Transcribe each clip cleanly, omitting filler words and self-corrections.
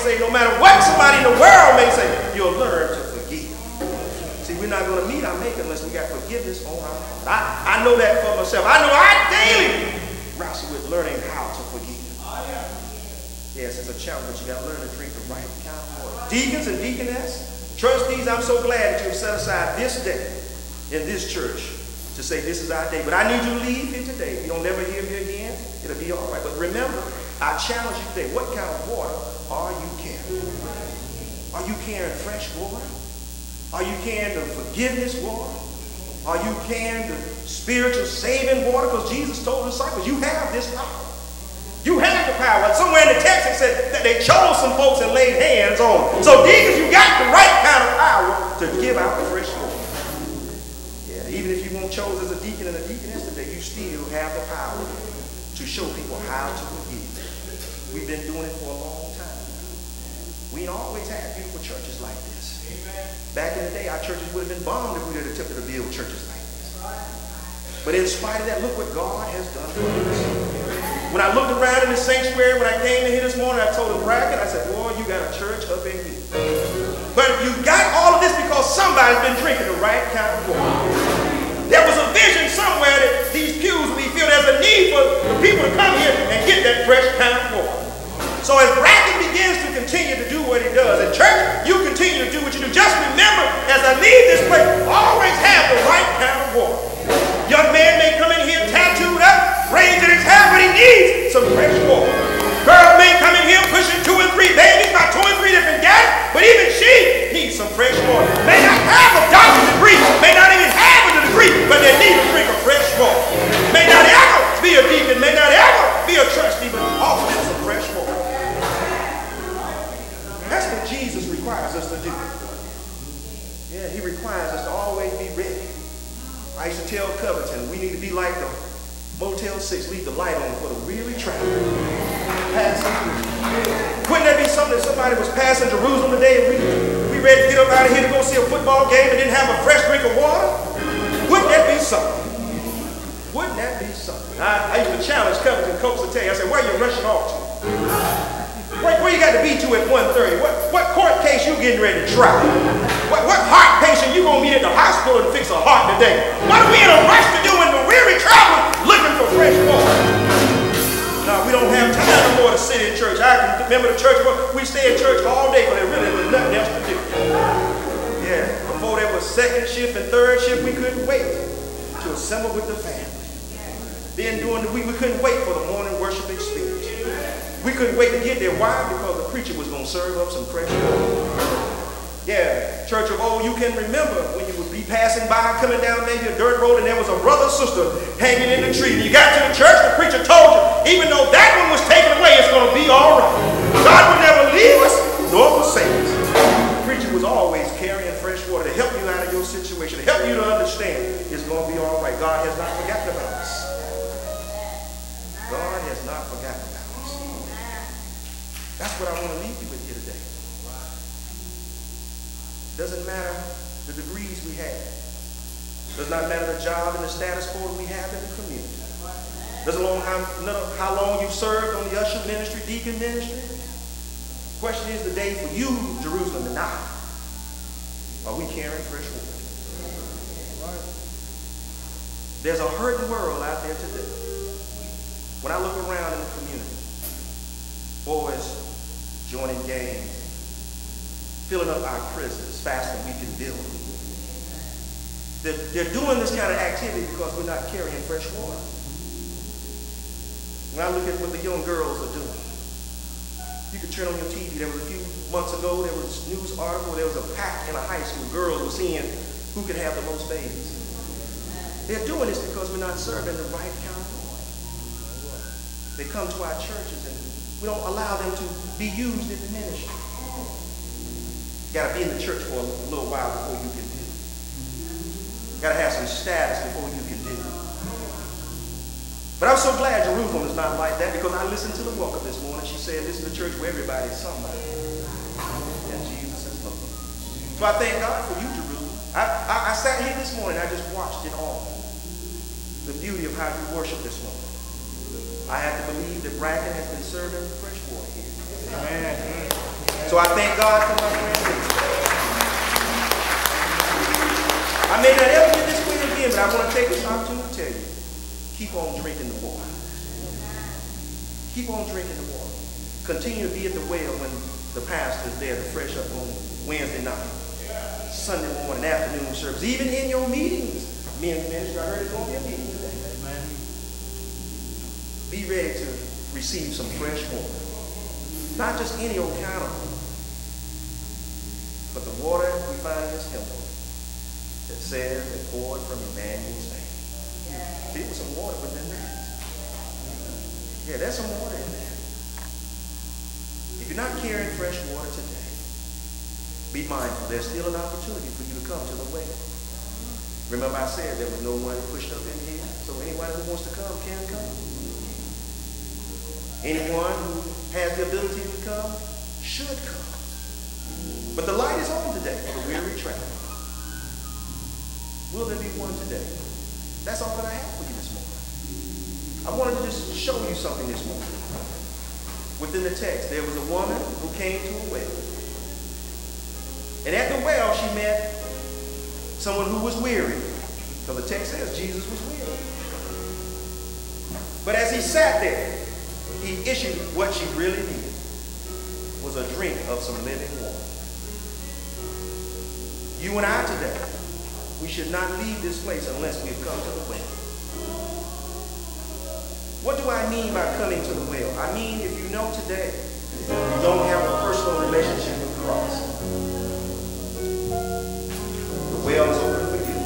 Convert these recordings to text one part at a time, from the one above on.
say, no matter what somebody in the world may say, you'll learn to forgive. See, we're not going to meet our Maker unless we got forgiveness on our heart. I know that for myself. I know I daily wrestle with learning how to forgive. Yes, it's a challenge, but you got to learn to drink the right kind of water. Deacons and deaconess, trustees, I'm so glad that you have set aside this day in this church to say this is our day. But I need you to leave here today. If you don't ever hear me again, it'll be all right. But remember, I challenge you today. What kind of water are you carrying? Are you carrying fresh water? Are you carrying the forgiveness water? Are you carrying the spiritual saving water? Because Jesus told the disciples, you have this power. You have the power. Somewhere in the text it said that they chose some folks and laid hands on them. So deacons, you got the right kind of power to give out the fresh water. Even if you weren't chosen as a deacon and a deaconess today, you still have the power to show people how to forgive. We've been doing it for a long time. We ain't always had beautiful churches like this. Back in the day, our churches would have been bombed if we had attempted to build churches like this. But in spite of that, look what God has done for us. When I looked around in the sanctuary, when I came in here this morning, I told the bracket, I said, boy, you got a church up in here. But you got all of this because somebody's been drinking the right kind of water. There was a vision somewhere that these pews, we feel there's a need for people to come here and get that fresh kind of water. So as Bracken begins to continue to do what he does, in church, you continue to do what you do. Just remember, as I leave this place, always have the right kind of water. Young man may come in here tattooed up, brains in his hair, but he needs some fresh water. Girl may come in here pushing 2 and 3 babies, about 2 and 3 different guys, but even she needs some fresh water. May not have a doctor's degree, may not even have a degree, but they need to drink a fresh water. May not ever be a deacon, may not ever be a trustee, but offer them some fresh water. That's what Jesus requires us to do. Yeah, he requires us to always be ready. I used to tell Covington, we need to be like the Motel 6, leave the light on for the weary traveler. Wouldn't that be something if somebody was passing Jerusalem today and we ready to get up out of here to go see a football game and didn't have a fresh drink of water? Wouldn't that be something? Wouldn't that be something? I used to challenge Covington Coach to tell you, I said, where are you rushing off to? Where you got to be to at 1:30? What court case you getting ready to try? What heart patient you going to meet at the hospital to fix a heart today? What are we in a rush to do when the weary traveler looking for fresh water? No, we don't have time no more to sit in church. I can remember the church, we stay in church all day, but there really was nothing else to do. Yeah, before there was second shift and third shift, we couldn't wait to assemble with the family. Then during the week, we couldn't wait for the morning worship experience. We couldn't wait to get there. Why? Because the preacher was going to serve up some fresh water. Yeah, church of old, you can remember when you would be passing by, coming down maybe a dirt road, and there was a brother or sister hanging in the tree. And you got to the church, the preacher told you, even though that one was taken away, it's going to be all right. God would never leave us nor forsake us. The preacher was always carrying fresh water to help you out of your situation, to help you to understand it's going to be all right. God has not forgotten about us. God has not forgotten about us. That's what I want to leave you with here today. Doesn't matter the degrees we have. Does not matter the job and the status quo that we have in the community. Doesn't matter how long you've served on the usher ministry, deacon ministry. The question is the day for you, Jerusalem, tonight. Are we carrying fresh water? There's a hurting world out there today. When I look around in the community, boys joining gangs, filling up our prisons faster than we can build them. They're doing this kind of activity because we're not carrying fresh water. When I look at what the young girls are doing, you could turn on your TV. There was a few months ago, there was a news article, there was a pack in a high school. Girls were seeing who could have the most babies. They're doing this because we're not serving the right kind of water. They come to our churches and we don't allow them to be used in the ministry. You got to be in the church for a little while before you can do it. You got to have some status before you can do it. But I'm so glad Jerusalem is not like that, because I listened to the welcome this morning. She said this is a church where everybody's somebody. And Jesus is Lord. So I thank God for you, Jerusalem. I sat here this morning, I just watched it all. The beauty of how you worship this morning. I have to believe that Bracken has been serving fresh water here. Amen. So I thank God for my friend. I may not ever get this way again, but I want to take this opportunity to tell you, keep on drinking the water. Keep on drinking the water. Continue to be at the well when the pastor's there to fresh up on Wednesday night, Sunday morning, afternoon service, even in your meetings. Men's ministry, I heard it's going to be a meeting today. Amen. Be ready to receive some fresh water. Not just any old kind of water, but the water we find in this temple that says it poured from Emmanuel's name. Yeah. There was some water within that. Yeah, there's some water in there. If you're not carrying fresh water today, be mindful. There's still an opportunity for you to come to the well. Remember I said there was no one pushed up in here, so anyone who wants to come can come. Anyone who has the ability to come should come. But the light is on today for the weary traveler. Will there be one today? That's all that I have for you this morning. I wanted to just show you something this morning. Within the text, there was a woman who came to a well. And at the well, she met someone who was weary. So the text says Jesus was weary. But as he sat there, he issued what she really needed, was a drink of some living water. You and I today, we should not leave this place unless we have come to the well. What do I mean by coming to the well? I mean, if you know today you don't have a personal relationship with Christ, the well is open for you.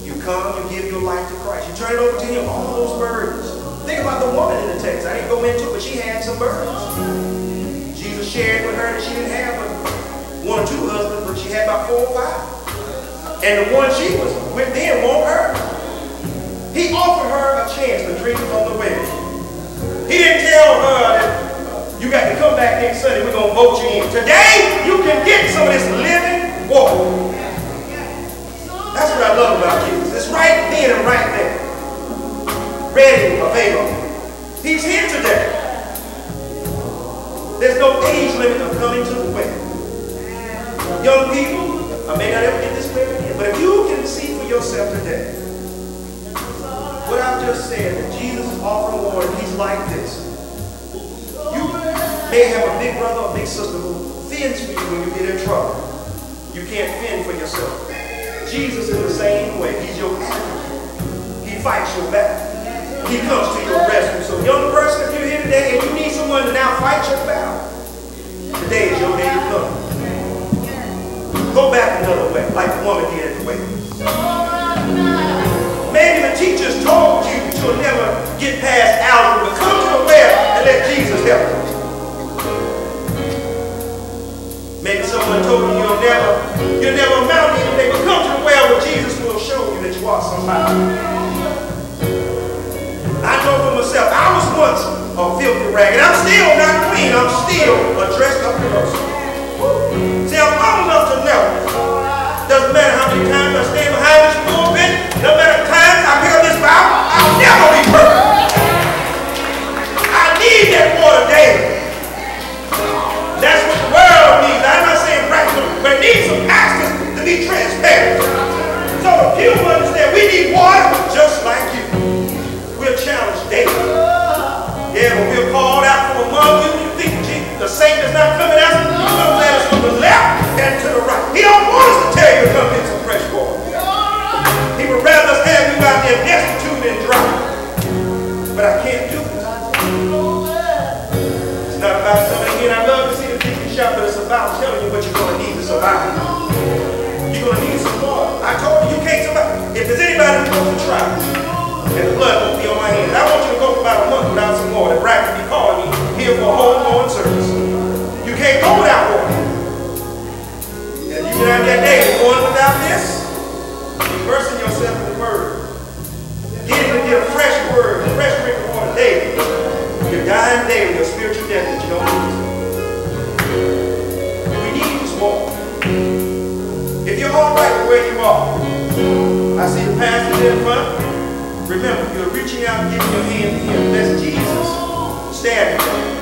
You come, you give your life to Christ. You turn it over to him, all those burdens. Think about the woman in the text. I didn't go into it, but she had some burdens. Jesus shared with her that she didn't have one or two husbands, but she had about 4 or 5. And the one she was with then won't hurt. He offered her a chance to drink from the well. He didn't tell her that you got to come back next Sunday, we're going to vote you in. Today, you can get some of this living water. That's what I love about Jesus. It's right then and right there. Ready, available. He's here today. There's no age limit of coming to the well. Young people, I may not ever get this way again, but if you can see for yourself today, what I've just said, that Jesus is offering water, he's like this. You may have a big brother or big sister who fends for you when you get in trouble. You can't fend for yourself. Jesus is the same way. He's your advocate. He fights your battle. He comes to your rescue. So young person, if you're here today and you need someone to now fight your battle, today is your day to come. Go back another way, like the woman did at the well. Maybe the teachers told you you'll never get past algebra, but come to the well and let Jesus help you. Maybe someone told you you'll never amount to anything, but come to the well where Jesus will show you that you are somebody. I know for myself, I was once a filthy rag, and I'm still not clean. I'm still a dressed up person. See, I'm old enough to know. Doesn't matter how many times I stand behind this pulpit, no matter the times I pick up this Bible, I'll never be perfect. I need that water daily. That's what the world needs. I'm not saying practical, but it needs some pastors to be transparent. So if you understand, we need water just like you. We're challenged daily. Yeah, when we're called out from among you, you think the Satan is not coming out. He's coming at us from the left and to the right. He don't want us to tell you to come get some fresh water. He would rather us have you out there destitute and dry. But I can't do it. It's not about coming in. I love to see the people shout, but it's about telling you what you're going to need to survive. You're going to need some water. I told you, you can't survive. If there's anybody who wants to try, and the blood won't be on my hands. I want you to go for about a month without some water. Brad can be calling me here for a whole morning service. You can't go without water. And you get out that day going without this, immersing yourself in the word. Getting to get a fresh word, a fresh drink of water daily. You're dying daily, your spiritual death that you don't need. We need this water. If you're all right with where you are, I see the pastors in front. Remember, you're reaching out and giving your hand to him. That's Jesus standing there.